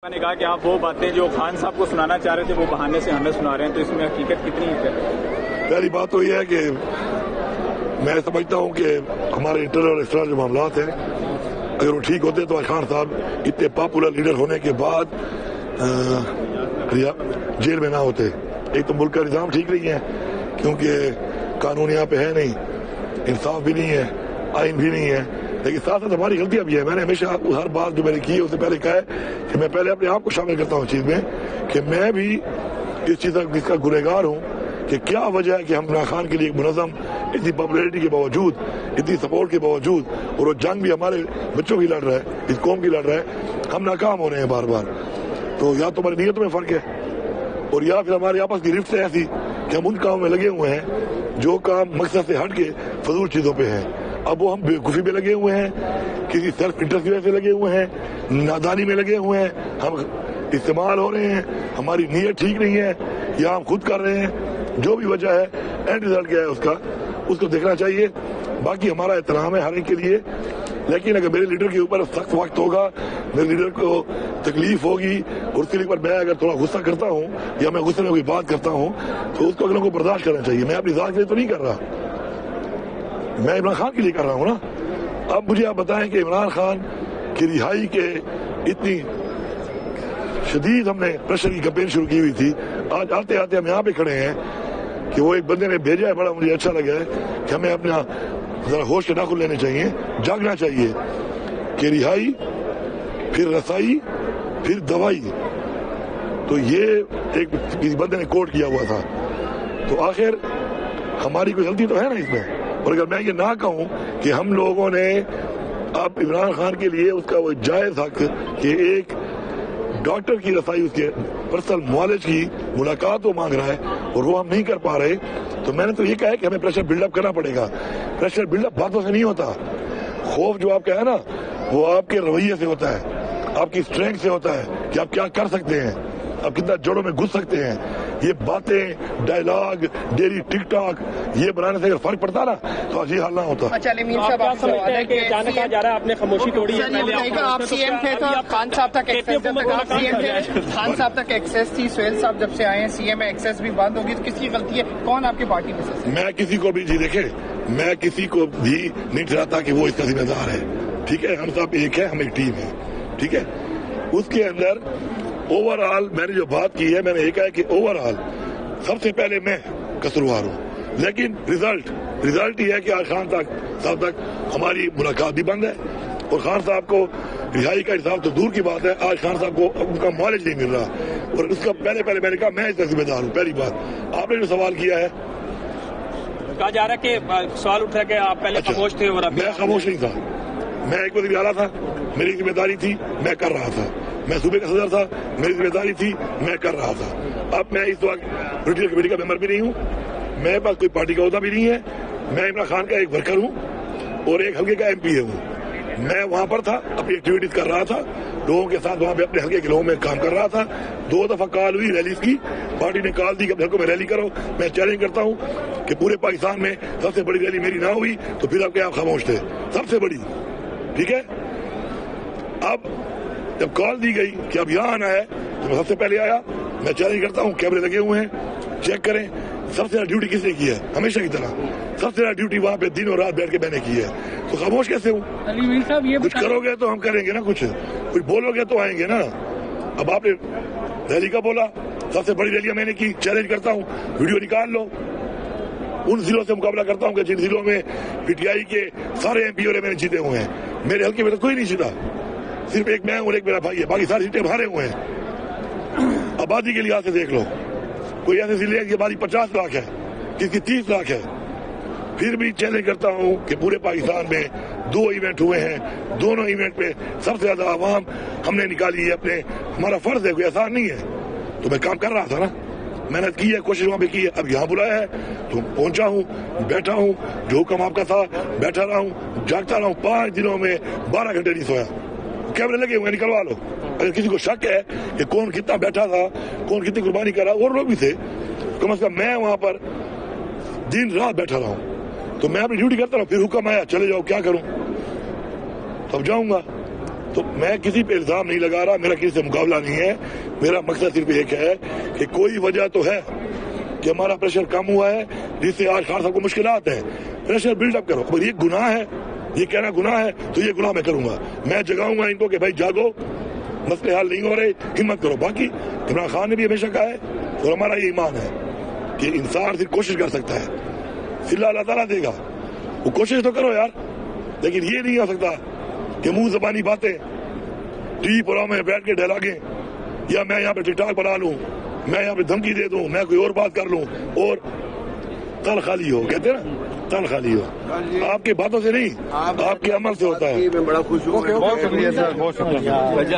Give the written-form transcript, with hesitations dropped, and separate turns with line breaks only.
میں نے کہا کہ آپ وہ باتیں جو خان صاحب کو سنانا چاہ رہے تھے وہ بہانے سے ہمیں سنا رہے ہیں، تو اس میں حقیقت کتنی ہے؟
پہلی بات تو یہ ہے کہ میں سمجھتا ہوں کہ ہمارے انٹرنل اور ایکسٹرنل جو معاملات ہیں اگر وہ ٹھیک ہوتے تو خان صاحب اتنے پاپولر لیڈر ہونے کے بعد جیل میں نہ ہوتے. ایک تو ملک کا نظام ٹھیک نہیں ہے کیونکہ قانون یہاں پہ ہے نہیں، انصاف بھی نہیں ہے، آئین بھی نہیں ہے، لیکن ساتھ ساتھ ہماری غلطیاں بھی ہیں. میں نے ہمیشہ ہر بات جو میں نے کی ہے اس سے پہلے کہا ہے کہ میں پہلے اپنے آپ کو شامل کرتا ہوں چیز میں کہ میں بھی اس چیز کا گنہگار ہوں کہ کیا وجہ ہے کہ ہم عمران خان کے لیے ایک منظم اتنی پاپولیرٹی کے باوجود، اتنی سپورٹ کے باوجود، اور وہ جنگ بھی ہمارے بچوں کی لڑ رہا ہے، اس قوم کی لڑ رہا ہے، ہم ناکام ہو رہے ہیں بار بار. تو یا تو ہماری نیتوں میں فرق ہے اور یا پھر ہمارے آپس کی رفت ایسی کہ ہم ان کاموں میں لگے ہوئے ہیں جو کام مقصد سے ہٹ کے فضول چیزوں پہ ہیں. اب وہ ہم بےوقوفی میں لگے ہوئے ہیں، کسی سیلف انٹرسٹ کی وجہ سے لگے ہوئے ہیں، نادانی میں لگے ہوئے ہیں، ہم استعمال ہو رہے ہیں، ہماری نیت ٹھیک نہیں ہے یا ہم خود کر رہے ہیں. جو بھی وجہ ہے اینڈ ریزلٹ کیا ہے اس کو دیکھنا چاہیے. باقی ہمارا احترام ہے ہر ایک کے لیے، لیکن اگر میرے لیڈر کے اوپر سخت وقت ہوگا، میرے لیڈر کو تکلیف ہوگی اور اس کے لیے میں اگر تھوڑا غصہ کرتا ہوں یا میں غصے میں کوئی بات کرتا ہوں تو اس کو اگلوں کو برداشت کرنا چاہیے. میں اپنی ذات کے لیے تو نہیں کر رہا، میں عمران خان کے لیے کر رہا ہوں نا. اب مجھے آپ بتائیں کہ عمران خان کی رہائی کے اتنی شدید ہم نے پریشر کی کمپین شروع کی ہوئی تھی، آج آتے آتے ہم یہاں پہ کھڑے ہیں کہ وہ ایک بندے نے بھیجا ہے، بڑا مجھے اچھا لگا ہے کہ ہمیں اپنا ذرا ہوش کے ناخن لینے چاہیے، جاگنا چاہیے کہ رہائی پھر رسائی پھر دوائی. تو یہ ایک کسی بندے نے کوٹ کیا ہوا تھا. تو آخر ہماری کوئی غلطی تو ہے نا اس میں. اور اگر میں یہ نہ کہوں کہ ہم لوگوں نے اب عمران خان کے لیے اس کا وہ جائز حق کہ ایک ڈاکٹر کی رسائی، اس کے پرسنل معالج کی ملاقات وہ مانگ رہا ہے اور وہ ہم نہیں کر پا رہے، تو میں نے تو یہ کہا ہے کہ ہمیں پریشر بلڈ اپ کرنا پڑے گا. پریشر بلڈ اپ باتوں سے نہیں ہوتا. خوف جو آپ کا ہے نا وہ آپ کے رویے سے ہوتا ہے، آپ کی اسٹرینتھ سے ہوتا ہے کہ آپ کیا کر سکتے ہیں، آپ کتنا جڑوں میں گھس سکتے ہیں. یہ باتیں، ڈائلاگ، ڈیلی ٹک ٹاک یہ بنانے سے اگر فرق پڑتا نا تو آج یہ حال نہ ہوتا.
اچھا امین صاحب، آپ سمجھتے ہیں کہ اچانک کہا جا رہا ہے آپ نے خاموشی توڑی ہے؟ آپ سی ایم تھے تو خان صاحب تک ایکسیس، جب تک آپ سی ایم تھے خان صاحب تک ایکسیس تھی، سہیل صاحب جب سے آئے ہیں سی ایم میں ایکسیس بھی بند ہوگی، تو کس کی غلطی ہے؟ کون آپ کی پارٹی میں سے؟
میں کسی کو بھی دیکھے میں کسی کو بھی نہیں ٹھہراتا کہ وہ اس کا ذمہ دار ہے. ٹھیک ہے، ہم سب ایک ہے، ہم ایک ٹیم ہے. ٹھیک ہے، اس کے اندر اوور آل میں نے جو بات کی ہے، میں نے یہ کہا کہ اوور آل سب سے پہلے میں قصوروار ہوں، لیکن رزلٹ یہ ہے کہ آج خان صاحب تک ہماری ملاقات بھی بند ہے اور خان صاحب کو رہائی کا حساب تو دور کی بات ہے، آج خان صاحب کو ان کا معالج نہیں مل رہا. اور اس کا پہلے میں نے کہا میں اس کا ذمہ دار ہوں. پہلی بات آپ نے جو سوال کیا ہے،
کہا جا رہا ہے کہ سوال اٹھا کہ آپ پہلے خاموش تھے اور
میں خاموش نہیں تھا. میں ایک وزیر اعلیٰ تھا، میری ذمہ داری تھی، میں کر رہا تھا. میں صوبے کا صدر تھا، میری ذمہ داری تھی، میں کر رہا تھا. اب میں اس وقت پولیٹیکل کمیٹی کا ممبر بھی نہیں ہوں، میرے پاس کوئی پارٹی کا عہدہ بھی نہیں ہے. میں عمران خان کا ایک ورکر ہوں اور ایک حلقے کا ایم پی ہوں. میں وہاں پر تھا، اپنی ایکٹیویٹیز کر رہا تھا، لوگوں کے ساتھ وہاں پہ اپنے حلقے کے لوگوں میں کام کر رہا تھا. 2 دفعہ کال ہوئی ریلیز کی، پارٹی نے کال دی کہ اپنے حلقوں میں ریلی کرو. میں چیلنج کرتا ہوں کہ پورے پاکستان میں سب سے بڑی ریلی میری نہ ہوئی تو پھر آپ کے آپ خاموش تھے، سب سے بڑی. ٹھیک ہے، اب جب کال دی گئی کہ اب یہاں آنا ہے تو میں سب سے پہلے آیا. میں چیلنج کرتا ہوں، کیمرے لگے ہوئے ہیں، چیک کریں. سب سے زیادہ ڈیوٹی کس نے کی ہے؟ ہمیشہ کی طرح سب سے زیادہ ڈیوٹی وہاں پہ دن اور رات بیٹھ کے میں نے کی ہے. تو خاموش کیسے ہوں؟ کچھ کرو گے تو ہم کریں گے نا، کچھ بولو گے تو آئیں گے نا. اب آپ نے ریلی کا بولا، سب سے بڑی ریلیاں میں نے کی. چیلنج کرتا ہوں، ویڈیو نکال لو. ان ضلعوں سے مقابلہ کرتا ہوں کہ جن ضلعوں میں پی ٹی آئی کے سارے ایم پی اور میں نے جیتے ہوئے ہیں. میرے حلقے میں تو کوئی نہیں جیتا، صرف ایک میں اور ایک میرا بھائی ہے، باقی ساری سیٹیں ہارے ہوئے ہیں. آبادی کے لحاظ سے دیکھ لو، کوئی ایسے ضلع ہے کہ آبادی 50 لاکھ ہے، کسی کی 30 لاکھ ہے. پھر بھی چیلنج کرتا ہوں کہ پورے پاکستان میں 2 ایونٹ ہوئے ہیں، دونوں ایونٹ پہ سب سے زیادہ عوام ہم نے نکالی ہے. اپنے ہمارا فرض ہے، کوئی آسان نہیں ہے. تو میں کام کر رہا تھا نا، محنت کی ہے، کوشش وہاں پہ کی ہے. اب یہاں بلایا ہے تو پہنچا ہوں، بیٹھا ہوں، جو حکم آپ کا تھا بیٹھا رہا ہوں، جاگتا رہا ہوں. 5 دنوں میں 12 گھنٹے نہیں سویا. کیمرے لگے ہوئے، نکلوا لو. اگر کسی کو شک ہے کہ کون کتنا بیٹھا تھا، کون کتنی قربانی کر رہا، اور لوگ بھی تھے، کم از کم میں وہاں پر دن رات بیٹھا رہا ہوں. تو میں اپنی ڈیوٹی کرتا رہا. پھر حکم آیا چلے جاؤ، کیا کروں؟ تب جاؤں گا. تو میں کسی پہ الزام نہیں لگا رہا، میرا کسی سے مقابلہ نہیں ہے. میرا مقصد صرف ایک ہے کہ کوئی وجہ تو ہے کہ ہمارا پریشر کم ہوا ہے جس سے آج خان صاحب کو مشکلات ہیں. پریشر بلڈ اپ کرو. اگر یہ گناہ ہے، یہ کہنا گناہ ہے تو یہ گناہ میں کروں گا. میں جگاؤں گا ان کو کہ بھائی جاگو، مسئلے حل نہیں ہو رہے، ہمت کرو. باقی عمران خان نے بھی ہمیشہ کہا ہے اور ہمارا یہ ایمان ہے کہ انسان صرف کوشش کر سکتا ہے، صلہ اللہ تعالیٰ دے گا. وہ کوشش تو کرو یار، لیکن یہ نہیں ہو سکتا کہ منہ زبانی باتیں ٹی وی پروگرام میں بیٹھ کے ڈائلاگیں، یا میں یہاں پہ ٹک ٹاک بنا لوں، میں یہاں پہ دھمکی دے دوں، میں کوئی اور بات کر لوں اور تل خالی ہو. کہتے ہیں نا تل خالی ہو. آپ کی باتوں سے نہیں، آپ کے عمل سے ہوتا ہے.
میں بڑا خوش ہوں.
بہت شکریہ سر، بہت شکریہ.